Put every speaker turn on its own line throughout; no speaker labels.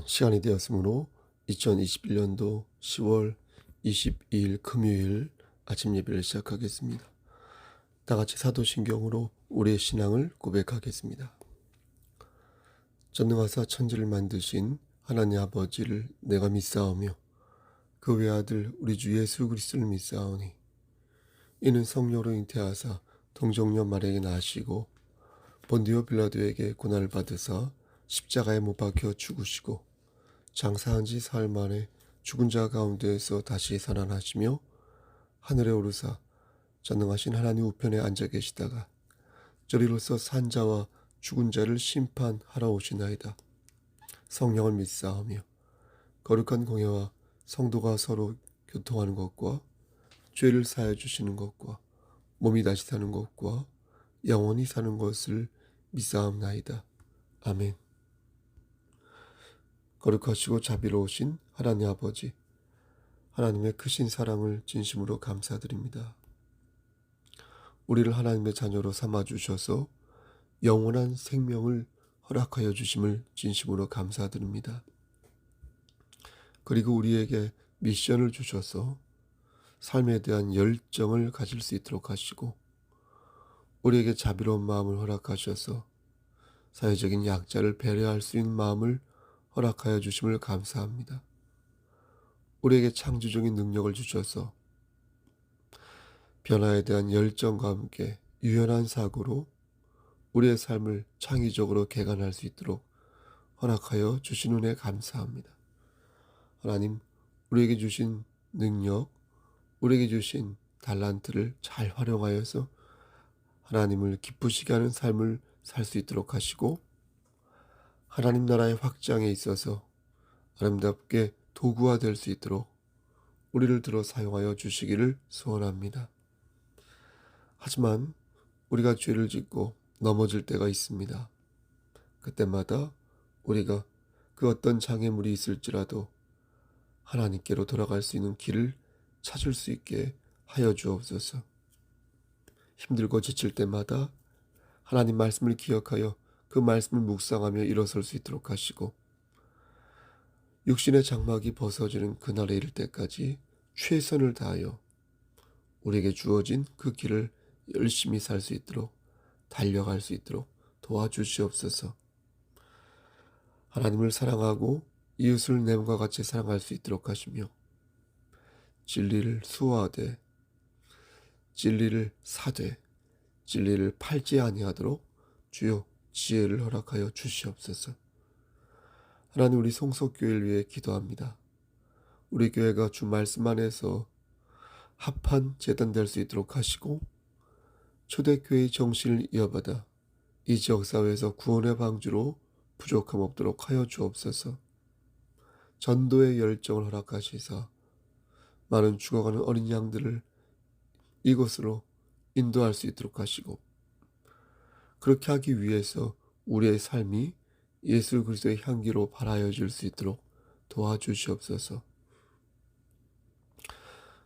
시간이 되었으므로 2021년도 10월 22일 금요일 아침 예배를 시작하겠습니다. 다 같이 사도신경으로 우리의 신앙을 고백하겠습니다. 전능하사 천지를 만드신 하나님 아버지를 내가 믿사오며 그 외아들 우리 주 예수 그리스도를 믿사오니 이는 성령으로 잉태하사 동정녀 마리아에게 나시고 본디오 빌라도에게 고난을 받으사 십자가에 못 박혀 죽으시고 장사한 지 사흘 만에 죽은 자 가운데에서 다시 살아나시며 하늘에 오르사 전능하신 하나님 우편에 앉아 계시다가 저리로서 산 자와 죽은 자를 심판하러 오시나이다. 성령을 믿사오며 거룩한 공예와 성도가 서로 교통하는 것과 죄를 사하여 주시는 것과 몸이 다시 사는 것과 영원히 사는 것을 믿사옵나이다. 아멘. 거룩하시고 자비로우신 하나님 아버지, 하나님의 크신 사랑을 진심으로 감사드립니다. 우리를 하나님의 자녀로 삼아주셔서 영원한 생명을 허락하여 주심을 진심으로 감사드립니다. 그리고 우리에게 미션을 주셔서 삶에 대한 열정을 가질 수 있도록 하시고 우리에게 자비로운 마음을 허락하셔서 사회적인 약자를 배려할 수 있는 마음을 허락하여 주심을 감사합니다. 우리에게 창조적인 능력을 주셔서 변화에 대한 열정과 함께 유연한 사고로 우리의 삶을 창의적으로 개간할 수 있도록 허락하여 주신 은혜 감사합니다. 하나님, 우리에게 주신 능력, 우리에게 주신 달란트를 잘 활용하여서 하나님을 기쁘시게 하는 삶을 살 수 있도록 하시고 하나님 나라의 확장에 있어서 아름답게 도구화 될 수 있도록 우리를 들어 사용하여 주시기를 소원합니다. 하지만 우리가 죄를 짓고 넘어질 때가 있습니다. 그때마다 우리가 그 어떤 장애물이 있을지라도 하나님께로 돌아갈 수 있는 길을 찾을 수 있게 하여 주옵소서. 힘들고 지칠 때마다 하나님 말씀을 기억하여 그 말씀을 묵상하며 일어설 수 있도록 하시고 육신의 장막이 벗어지는 그날에 이를 때까지 최선을 다하여 우리에게 주어진 그 길을 열심히 살 수 있도록 달려갈 수 있도록 도와주시옵소서. 하나님을 사랑하고 이웃을 내 몸과 같이 사랑할 수 있도록 하시며 진리를 수호하되 진리를 사되 진리를 팔지 아니하도록 주여 지혜를 허락하여 주시옵소서. 하나님, 우리 송석교회를 위해 기도합니다. 우리 교회가 주 말씀 안에서 합한 재단 될 수 있도록 하시고 초대교회의 정신을 이어받아 이 지역사회에서 구원의 방주로 부족함 없도록 하여 주옵소서. 전도의 열정을 허락하시사 많은 죽어가는 어린 양들을 이곳으로 인도할 수 있도록 하시고 그렇게 하기 위해서 우리의 삶이 예수 그리스도의 향기로 발하여질 수 있도록 도와주시옵소서.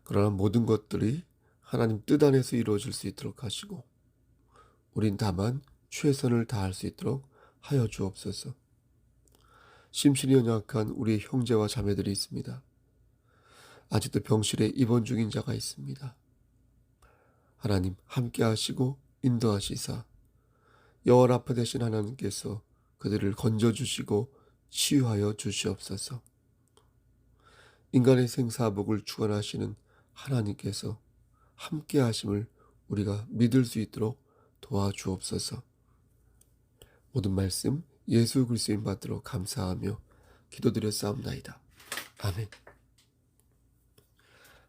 그러나 모든 것들이 하나님 뜻 안에서 이루어질 수 있도록 하시고 우린 다만 최선을 다할 수 있도록 하여 주옵소서. 심신이 연약한 우리의 형제와 자매들이 있습니다. 아직도 병실에 입원 중인 자가 있습니다. 하나님 함께 하시고 인도하시사 여호와 라파 되신 하나님께서 그들을 건져주시고 치유하여 주시옵소서. 인간의 생사복을 주관하시는 하나님께서 함께 하심을 우리가 믿을 수 있도록 도와주옵소서. 모든 말씀 예수 그리스도인 받들어 감사하며 기도드렸사옵나이다. 아멘.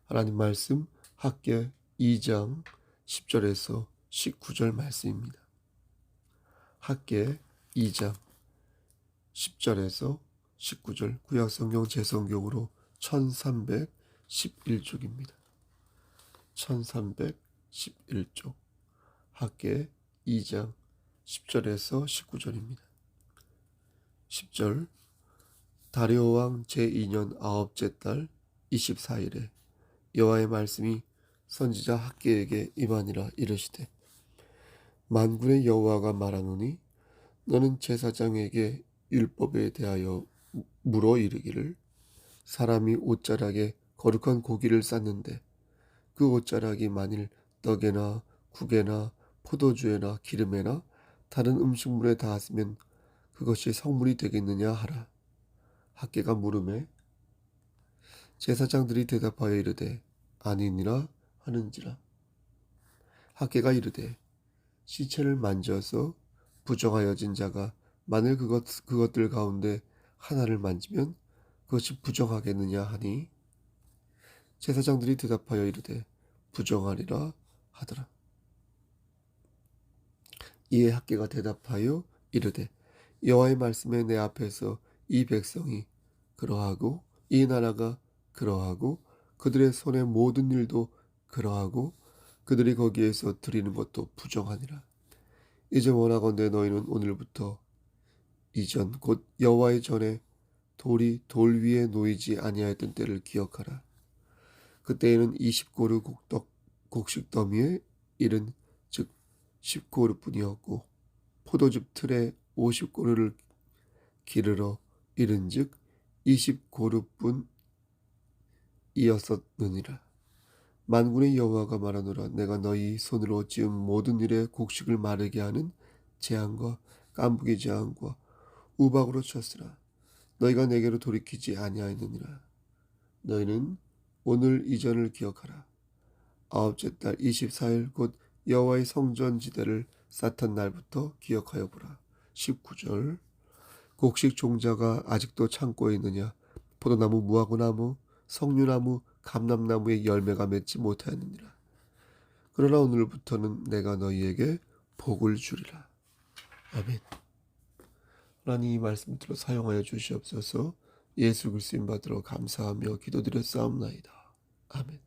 하나님 말씀 학개 2장 10절에서 19절 말씀입니다. 학개 2장 10절에서 19절 구약성경 재성경으로 1311쪽입니다. 1311쪽 학개 2장 10절에서 19절입니다. 10절 다리오 왕 제2년 9째 달 24일에 여호와의 말씀이 선지자 학개에게 임하니라 이르시되 만군의 여호와가 말하노니 너는 제사장에게 율법에 대하여 물어 이르기를 사람이 옷자락에 거룩한 고기를 쌌는데 그 옷자락이 만일 떡에나 국에나 포도주에나 기름에나 다른 음식물에 닿았으면 그것이 성물이 되겠느냐 하라. 학개가 물음에 제사장들이 대답하여 이르되 아니니라 하는지라. 학개가 이르되 시체를 만져서 부정하여진 자가 만일 그것들 가운데 하나를 만지면 그것이 부정하겠느냐 하니 제사장들이 대답하여 이르되 부정하리라 하더라. 이에 학개가 대답하여 이르되 여호와의 말씀에 내 앞에서 이 백성이 그러하고 이 나라가 그러하고 그들의 손의 모든 일도 그러하고 그들이 거기에서 드리는 것도 부정하니라. 이제 원하건대 너희는 오늘부터 이전 곧 여호와의 전에 돌이 돌 위에 놓이지 아니하였던 때를 기억하라. 그때에는 20고루 곡식 더미에 일은 즉 10고루뿐이었고 포도즙 틀에 50고루를 기르러 이른즉 20고루뿐이었었느니라. 만군의 여호와가 말하노라. 내가 너희 손으로 지은 모든 일에 곡식을 마르게 하는 재앙과 깐부기 재앙과 우박으로 쳤으나 너희가 내게로 돌이키지 아니하였느니라. 너희는 오늘 이전을 기억하라. 아홉째 달 24일 곧 여호와의 성전 지대를 쌓던 날부터 기억하여 보라. 19절 곡식 종자가 아직도 창고에 있느냐? 포도나무, 무화과나무, 석류나무, 감람나무의 열매가 맺지 못하였느니라. 그러나 오늘부터는 내가 너희에게 복을 주리라. 아멘. 하나님 이 말씀들로 사용하여 주시옵소서. 예수 그리스도 이름 받들어 감사하며 기도드렸사옵나이다. 아멘.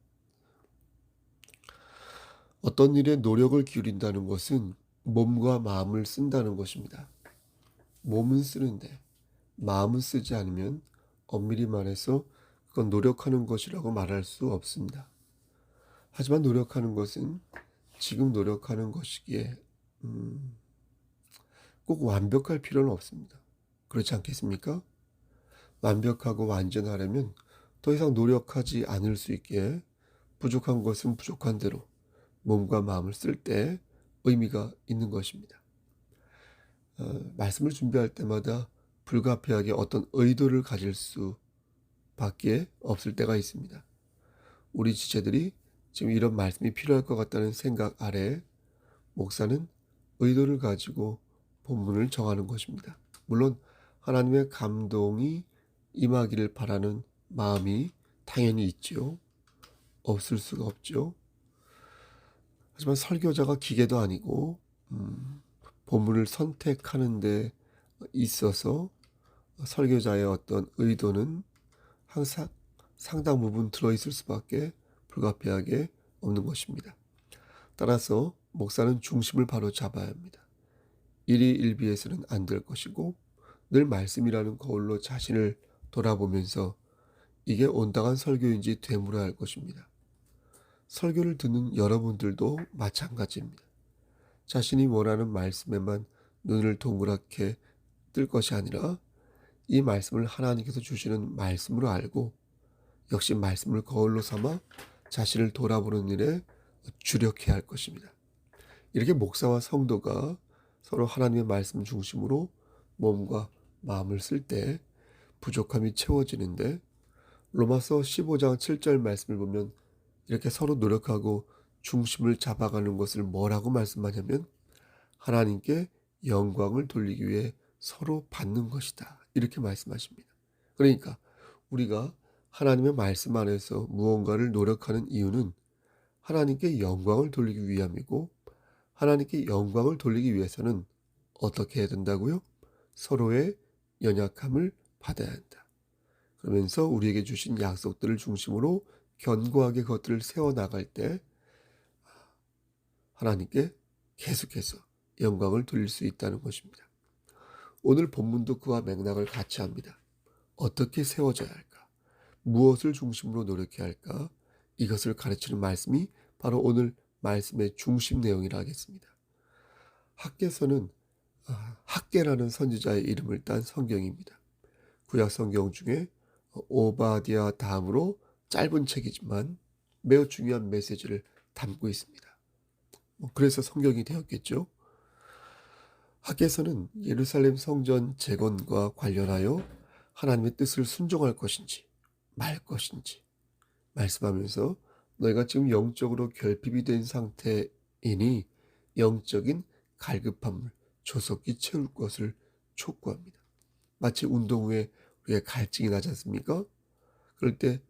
어떤 일에 노력을 기울인다는 것은 몸과 마음을 쓴다는 것입니다. 몸은 쓰는데 마음은 쓰지 않으면 엄밀히 말해서 그건 노력하는 것이라고 말할 수 없습니다. 하지만 노력하는 것은 지금 노력하는 것이기에 꼭 완벽할 필요는 없습니다. 그렇지 않겠습니까? 완벽하고 완전하려면 더 이상 노력하지 않을 수 있기에 부족한 것은 부족한 대로 몸과 마음을 쓸 때 의미가 있는 것입니다. 말씀을 준비할 때마다 불가피하게 어떤 의도를 가질 수밖에 없을 때가 있습니다. 우리 지체들이 지금 이런 말씀이 필요할 것 같다는 생각 아래 목사는 의도를 가지고 본문을 정하는 것입니다. 물론 하나님의 감동이 임하기를 바라는 마음이 당연히 있죠. 없을 수가 없죠. 하지만 설교자가 기계도 아니고 본문을 선택하는 데 있어서 설교자의 어떤 의도는 항상 상당 부분 들어있을 수밖에 불가피하게 없는 것입니다. 따라서 목사는 중심을 바로 잡아야 합니다. 일희일비해서는 안 될 것이고 늘 말씀이라는 거울로 자신을 돌아보면서 이게 온당한 설교인지 되물어야 할 것입니다. 설교를 듣는 여러분들도 마찬가지입니다. 자신이 원하는 말씀에만 눈을 동그랗게 뜰 것이 아니라 이 말씀을 하나님께서 주시는 말씀으로 알고 역시 말씀을 거울로 삼아 자신을 돌아보는 일에 주력해야 할 것입니다. 이렇게 목사와 성도가 서로 하나님의 말씀 중심으로 몸과 마음을 쓸 때 부족함이 채워지는데 로마서 15장 7절 말씀을 보면 이렇게 서로 노력하고 중심을 잡아가는 것을 뭐라고 말씀하냐면 하나님께 영광을 돌리기 위해 서로 받는 것이다. 이렇게 말씀하십니다. 그러니까 우리가 하나님의 말씀 안에서 무언가를 노력하는 이유는 하나님께 영광을 돌리기 위함이고 하나님께 영광을 돌리기 위해서는 어떻게 해야 된다고요? 서로의 연약함을 받아야 한다. 그러면서 우리에게 주신 약속들을 중심으로 견고하게 그것들을 세워나갈 때 하나님께 계속해서 영광을 돌릴 수 있다는 것입니다. 오늘 본문도 그와 맥락을 같이 합니다. 어떻게 세워져야 할까? 무엇을 중심으로 노력해야 할까? 이것을 가르치는 말씀이 바로 오늘 말씀의 중심 내용이라 하겠습니다. 학개서는 학개라는 선지자의 이름을 딴 성경입니다. 구약 성경 중에 오바댜 다음으로 짧은 책이지만 매우 중요한 메시지를 담고 있습니다. 그래서 성경이 되었겠죠. 학개서는 예루살렘 성전 재건과 관련하여 하나님의 뜻을 순종할 것인지 말 것인지 말씀하면서 너희가 지금 영적으로 결핍이 된 상태이니 영적인 갈급함을 조속히 채울 것을 촉구합니다. 마치 운동 후에 우리가 갈증이 나지 않습니까? 그럴 때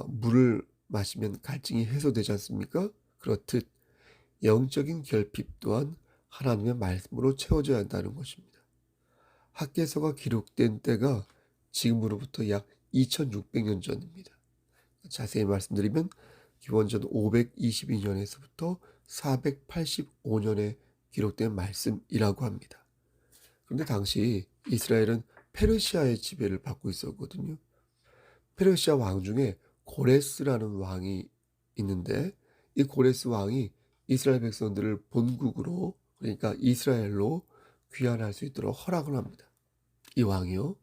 물을 마시면 갈증이 해소되지 않습니까? 그렇듯 영적인 결핍 또한 하나님의 말씀으로 채워져야 한다는 것입니다. 학개서가 기록된 때가 지금으로부터 약 2600년 전입니다. 자세히 말씀드리면 기원전 522년에서부터 485년에 기록된 말씀이라고 합니다. 그런데 당시 이스라엘은 페르시아의 지배를 받고 있었거든요. 페르시아 왕 중에 고레스라는 왕이 있는데 이 고레스 왕이 이스라엘 백성들을 본국으로, 그러니까 이스라엘로 귀환할 수 있도록 허락을 합니다. 이 왕이요,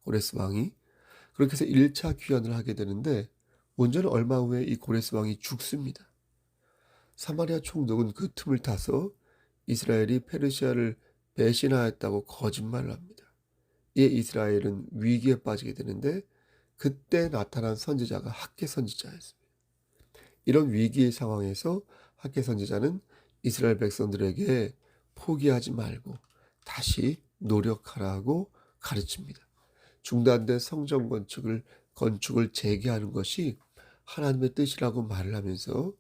고레스 왕이. 그렇게 해서 1차 귀환을 하게 되는데 문제는 얼마 후에 이 고레스 왕이 죽습니다. 사마리아 총독은 그 틈을 타서 이스라엘이 페르시아를 배신하였다고 거짓말을 합니다. 이에 이스라엘은 위기에 빠지게 되는데 그때 나타난 선지자가 학개 선지자였습니다. 이런 위기의 상황에서 학개 선지자는 이스라엘 백성들에게 포기하지 말고 다시 노력하라고 가르칩니다. 중단된 성전 건축을 재개하는 것이 하나님의 뜻이라고 말을 하면서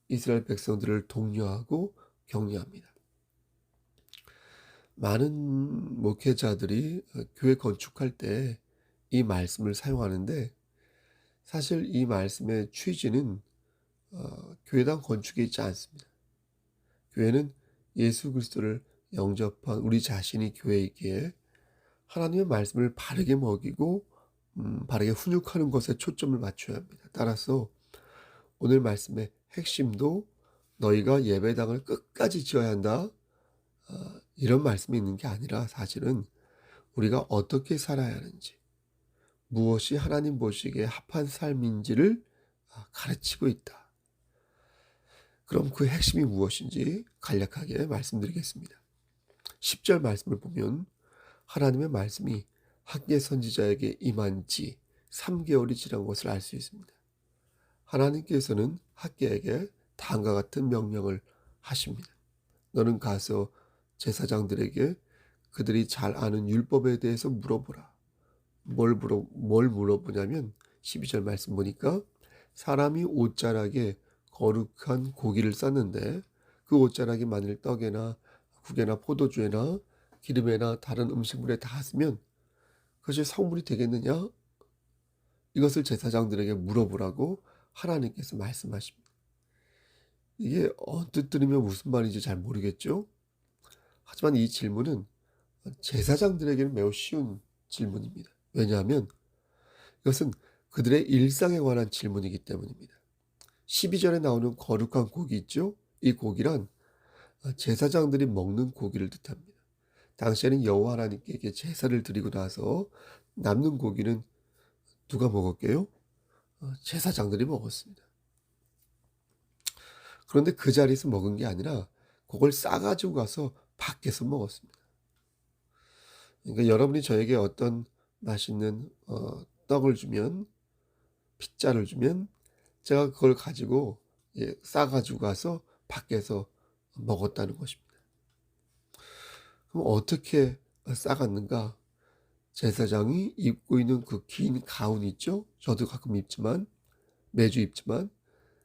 이스라엘 백성들을 독려하고 격려합니다. 많은 목회자들이 교회 건축할 때 이 말씀을 사용하는데 사실 이 말씀의 취지는 교회당 건축에 있지 않습니다. 교회는 예수 그리스도를 영접한 우리 자신이 교회이기에 하나님의 말씀을 바르게 먹이고 바르게 훈육하는 것에 초점을 맞춰야 합니다. 따라서 오늘 말씀의 핵심도 너희가 예배당을 끝까지 지어야 한다, 이런 말씀이 있는 게 아니라 사실은 우리가 어떻게 살아야 하는지, 무엇이 하나님 보시기에 합한 삶인지를 가르치고 있다. 그럼 그 핵심이 무엇인지 간략하게 말씀드리겠습니다. 10절 말씀을 보면 하나님의 말씀이 학개 선지자에게 임한 지 3개월이 지난 것을 알 수 있습니다. 하나님께서는 학개에게 다음과 같은 명령을 하십니다. 너는 가서 제사장들에게 그들이 잘 아는 율법에 대해서 물어보라. 뭘 물어보냐면 12절 말씀 보니까 사람이 옷자락에 거룩한 고기를 쌌는데 그 옷자락이 만일 떡에나 국에나 포도주에나 기름에나 다른 음식물에 닿았으면 그것이 성물이 되겠느냐? 이것을 제사장들에게 물어보라고 하나님께서 말씀하십니다. 이게 언뜻 들으면 무슨 말인지 잘 모르겠죠? 하지만 이 질문은 제사장들에게는 매우 쉬운 질문입니다. 왜냐하면 이것은 그들의 일상에 관한 질문이기 때문입니다. 12절에 나오는 거룩한 고기 있죠? 이 고기란 제사장들이 먹는 고기를 뜻합니다. 당시에는 여호와 하나님께 제사를 드리고 나서 남는 고기는 누가 먹었게요? 제사장들이 먹었습니다. 그런데 그 자리에서 먹은 게 아니라 그걸 싸가지고 가서 밖에서 먹었습니다. 그러니까 여러분이 저에게 어떤 맛있는 떡을 주면, 피자를 주면 제가 그걸 가지고 싸가지고 가서 밖에서 먹었다는 것입니다. 그럼 어떻게 싸갔는가? 제사장이 입고 있는 그 긴 가운이 있죠? 저도 가끔 입지만, 매주 입지만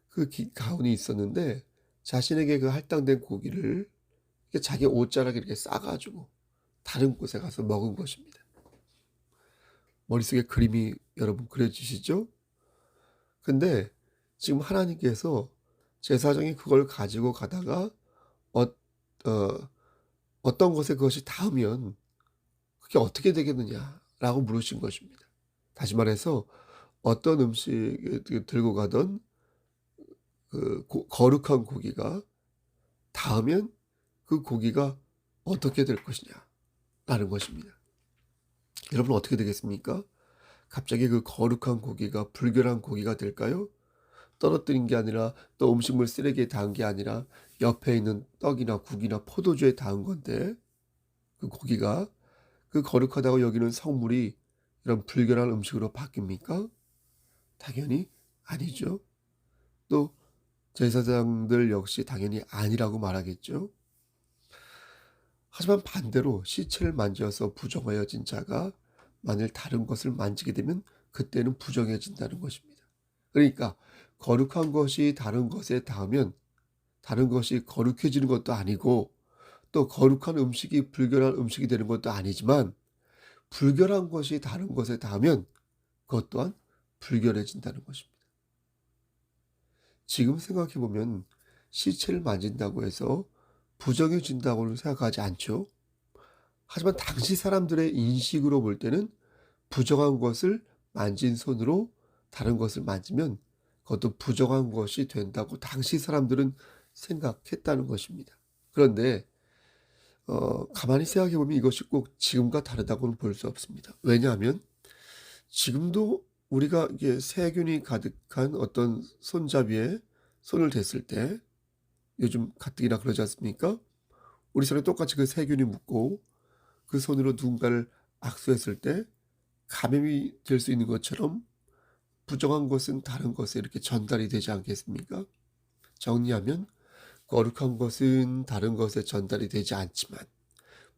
그 긴 가운이 있었는데 자신에게 그 할당된 고기를 자기 옷자락에 이렇게 싸가지고 다른 곳에 가서 먹은 것입니다. 머릿속에 그림이 여러분 그려지시죠? 근데 지금 하나님께서 제사장이 그걸 가지고 가다가 어떤 것에 그것이 닿으면 그게 어떻게 되겠느냐라고 물으신 것입니다. 다시 말해서 어떤 음식을 들고 가던 그 거룩한 고기가 닿으면 그 고기가 어떻게 될 것이냐라는 것입니다. 여러분 어떻게 되겠습니까? 갑자기 그 거룩한 고기가 불결한 고기가 될까요? 떨어뜨린 게 아니라 또 음식물 쓰레기에 닿은 게 아니라 옆에 있는 떡이나 국이나 포도주에 닿은 건데 그 고기가 그 거룩하다고 여기는 성물이 이런 불결한 음식으로 바뀝니까? 당연히 아니죠. 또 제사장들 역시 당연히 아니라고 말하겠죠. 하지만 반대로 시체를 만져서 부정하여진 자가 만일 다른 것을 만지게 되면 그때는 부정해진다는 것입니다. 그러니까 거룩한 것이 다른 것에 닿으면 다른 것이 거룩해지는 것도 아니고 또 거룩한 음식이 불결한 음식이 되는 것도 아니지만 불결한 것이 다른 것에 닿으면 그것 또한 불결해진다는 것입니다. 지금 생각해 보면 시체를 만진다고 해서 부정해진다고는 생각하지 않죠. 하지만 당시 사람들의 인식으로 볼 때는 부정한 것을 만진 손으로 다른 것을 만지면 그것도 부정한 것이 된다고 당시 사람들은 생각했다는 것입니다. 그런데 가만히 생각해 보면 이것이 꼭 지금과 다르다고는 볼 수 없습니다. 왜냐하면 지금도 우리가 이게 세균이 가득한 어떤 손잡이에 손을 댔을 때 요즘 가뜩이나 그러지 않습니까? 우리 손에 똑같이 그 세균이 묻고 그 손으로 누군가를 악수했을 때 감염이 될 수 있는 것처럼 부정한 것은 다른 것에 이렇게 전달이 되지 않겠습니까? 정리하면 거룩한 것은 다른 것에 전달이 되지 않지만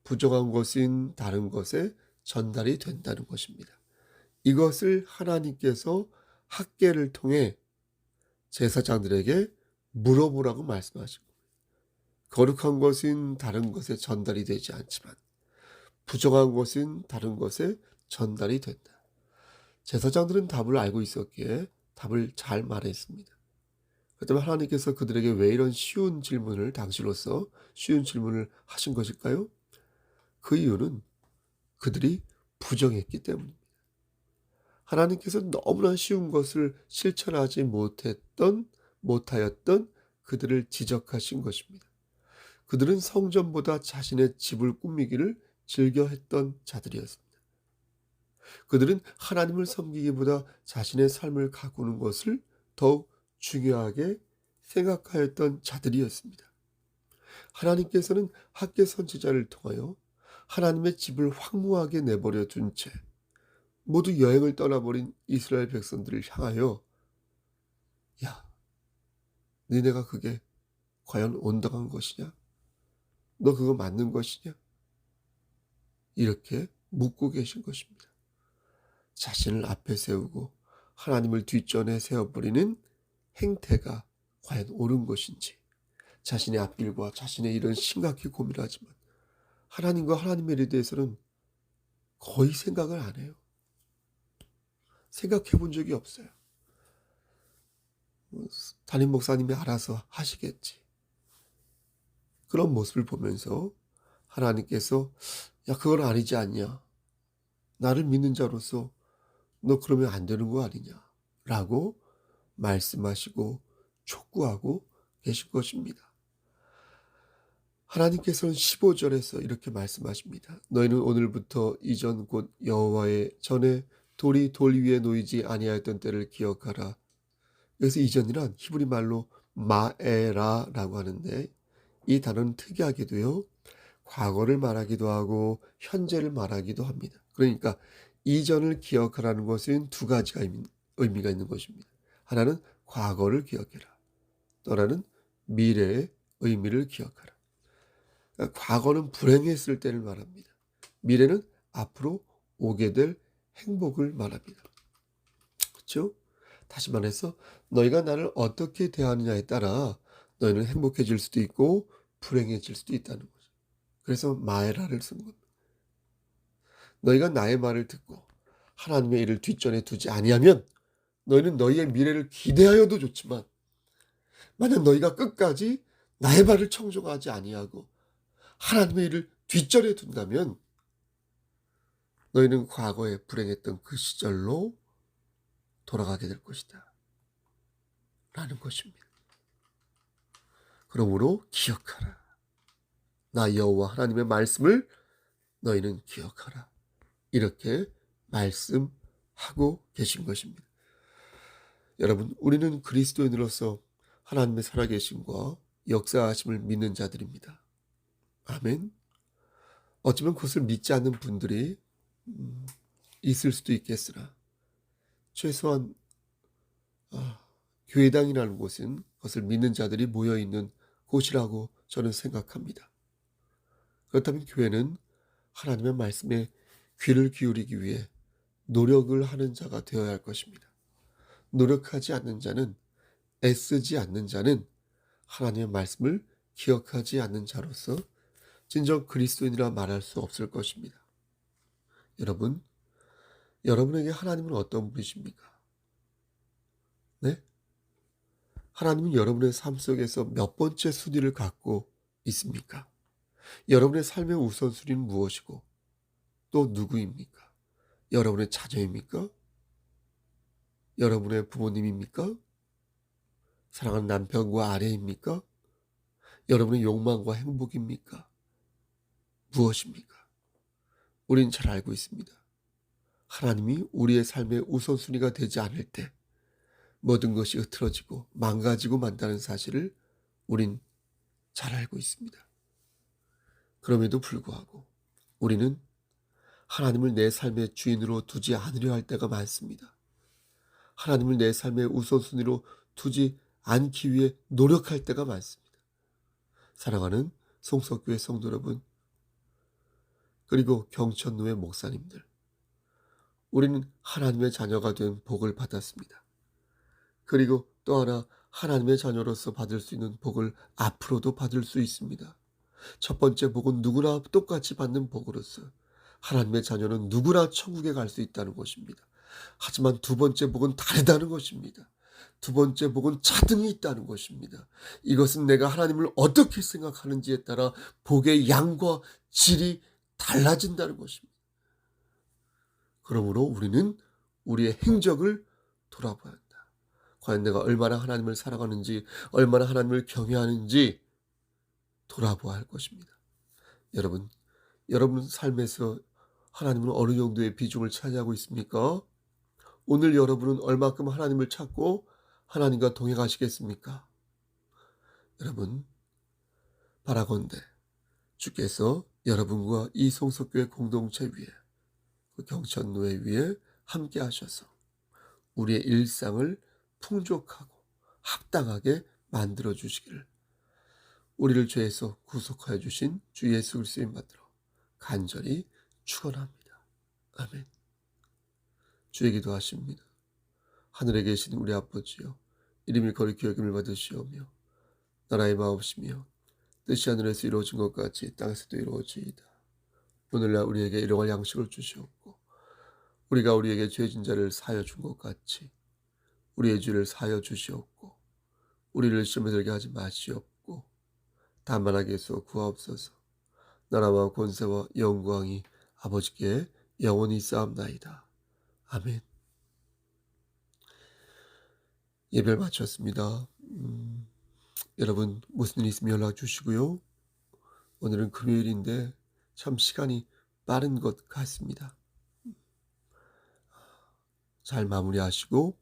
부정한 것은 다른 것에 전달이 된다는 것입니다. 이것을 하나님께서 학계를 통해 제사장들에게 물어보라고 말씀하신 겁니다. 거룩한 것은 다른 것에 전달이 되지 않지만 부정한 것은 다른 것에 전달이 된다. 제사장들은 답을 알고 있었기에 답을 잘 말했습니다. 그렇다면 하나님께서 그들에게 왜 이런 쉬운 질문을 당시로서 쉬운 질문을 하신 것일까요? 그 이유는 그들이 부정했기 때문입니다. 하나님께서 너무나 쉬운 것을 실천하지 못하였던 그들을 지적하신 것입니다. 그들은 성전보다 자신의 집을 꾸미기를 즐겨했던 자들이었습니다. 그들은 하나님을 섬기기보다 자신의 삶을 가꾸는 것을 더욱 중요하게 생각하였던 자들이었습니다. 하나님께서는 학계 선지자를 통하여 하나님의 집을 황무하게 내버려 둔 채 모두 여행을 떠나버린 이스라엘 백성들을 향하여 야, 니네가 그게 과연 온당한 것이냐? 너 그거 맞는 것이냐? 이렇게 묻고 계신 것입니다. 자신을 앞에 세우고 하나님을 뒷전에 세워버리는 행태가 과연 옳은 것인지 자신의 앞길과 자신의 일은 심각히 고민하지만 하나님과 하나님의 일에 대해서는 거의 생각을 안 해요. 생각해 본 적이 없어요. 담임 목사님이 알아서 하시겠지. 그런 모습을 보면서 하나님께서 야 그건 아니지 않냐. 나를 믿는 자로서 너 그러면 안 되는 거 아니냐. 라고 말씀하시고 촉구하고 계신 것입니다. 하나님께서는 15절에서 이렇게 말씀하십니다. 너희는 오늘부터 이전 곧 여호와의 전에 돌이 돌 위에 놓이지 아니하였던 때를 기억하라. 여기서 이전이란 히브리 말로 마에라라고 하는데 이 단어는 특이하게도요. 과거를 말하기도 하고 현재를 말하기도 합니다. 그러니까 이전을 기억하라는 것은 두 가지가 의미가 있는 것입니다. 하나는 과거를 기억해라. 또 하나는 미래의 의미를 기억하라. 그러니까 과거는 불행했을 때를 말합니다. 미래는 앞으로 오게 될 행복을 말합니다. 그렇죠? 다시 말해서 너희가 나를 어떻게 대하느냐에 따라 너희는 행복해질 수도 있고 불행해질 수도 있다는 거죠. 그래서 마에라를 쓴 겁니다. 너희가 나의 말을 듣고 하나님의 일을 뒷전에 두지 아니하면 너희는 너희의 미래를 기대하여도 좋지만 만약 너희가 끝까지 나의 말을 청종하지 아니하고 하나님의 일을 뒷전에 둔다면 너희는 과거에 불행했던 그 시절로 돌아가게 될 것이다. 라는 것입니다. 그러므로 기억하라. 나 여호와 하나님의 말씀을 너희는 기억하라. 이렇게 말씀하신 하고 계신 것입니다. 여러분, 우리는 그리스도인으로서 하나님의 살아계심과 역사하심을 믿는 자들입니다. 아멘. 어쩌면 그것을 믿지 않는 분들이 있을 수도 있겠으나 최소한 교회당이라는 곳은 그것을 믿는 자들이 모여있는 곳이라고 저는 생각합니다. 그렇다면 교회는 하나님의 말씀에 귀를 기울이기 위해 노력을 하는 자가 되어야 할 것입니다. 노력하지 않는 자는, 애쓰지 않는 자는 하나님의 말씀을 기억하지 않는 자로서 진정 그리스도인이라 말할 수 없을 것입니다. 여러분, 여러분에게 하나님은 어떤 분이십니까? 네? 하나님은 여러분의 삶 속에서 몇 번째 순위를 갖고 있습니까? 여러분의 삶의 우선순위는 무엇이고 또 누구입니까? 여러분의 자녀입니까? 여러분의 부모님입니까? 사랑하는 남편과 아내입니까? 여러분의 욕망과 행복입니까? 무엇입니까? 우리는 잘 알고 있습니다. 하나님이 우리의 삶의 우선순위가 되지 않을 때 모든 것이 흐트러지고 망가지고 만다는 사실을 우린 잘 알고 있습니다. 그럼에도 불구하고 우리는 하나님을 내 삶의 주인으로 두지 않으려 할 때가 많습니다. 하나님을 내 삶의 우선순위로 두지 않기 위해 노력할 때가 많습니다. 사랑하는 송석교회 성도 여러분, 그리고 경천노회 목사님들, 우리는 하나님의 자녀가 된 복을 받았습니다. 그리고 또 하나 하나님의 자녀로서 받을 수 있는 복을 앞으로도 받을 수 있습니다. 첫 번째 복은 누구나 똑같이 받는 복으로서 하나님의 자녀는 누구나 천국에 갈 수 있다는 것입니다. 하지만 두 번째 복은 다르다는 것입니다. 두 번째 복은 차등이 있다는 것입니다. 이것은 내가 하나님을 어떻게 생각하는지에 따라 복의 양과 질이 달라진다는 것입니다. 그러므로 우리는 우리의 행적을 돌아봐야 한다. 과연 내가 얼마나 하나님을 사랑하는지, 얼마나 하나님을 경외하는지 돌아보아야 할 것입니다. 여러분 삶에서 하나님은 어느 정도의 비중을 차지하고 있습니까? 오늘 여러분은 얼마큼 하나님을 찾고 하나님과 동행하시겠습니까? 여러분, 바라건대 주께서 여러분과 이 송석교회 공동체 위에, 그 경천노회 위에 함께 하셔서 우리의 일상을 풍족하고 합당하게 만들어 주시기를 우리를 죄에서 구속하여 주신 주 예수 그리스도의 이름으로 간절히 축원합니다. 아멘. 주의 기도하십니다. 하늘에 계신 우리 아버지여, 이름이 거룩히 여김을 받으시오며 나라의 마옵시며 뜻이 하늘에서 이루어진 것 같이 땅에서도 이루어지이다. 오늘날 우리에게 일용할 양식을 주시옵고 우리가 우리에게 죄진 자를 사하여 준 것 같이 우리의 죄를 사하여 주시옵고 우리를 시험에 들게 하지 마시옵고 다만 악에서 구하옵소서. 나라와 권세와 영광이 아버지께 영원히 쌓옵나이다. 아멘. 예배를 마쳤습니다. 여러분 무슨 일 있으면 연락 주시고요. 오늘은 금요일인데 참 시간이 빠른 것 같습니다. 잘 마무리하시고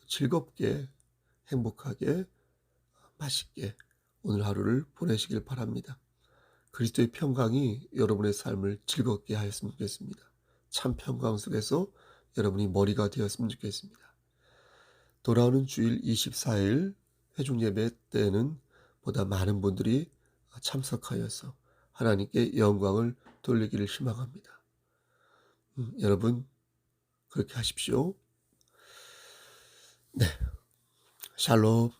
즐겁게 행복하게 맛있게 오늘 하루를 보내시길 바랍니다. 그리스도의 평강이 여러분의 삶을 즐겁게 하였으면 좋겠습니다. 참 평강 속에서 여러분이 머리가 되었으면 좋겠습니다. 돌아오는 주일 24일 회중 예배 때는 보다 많은 분들이 참석하여서 하나님께 영광을 돌리기를 희망합니다. 여러분 그렇게 하십시오. 네, 샬롬.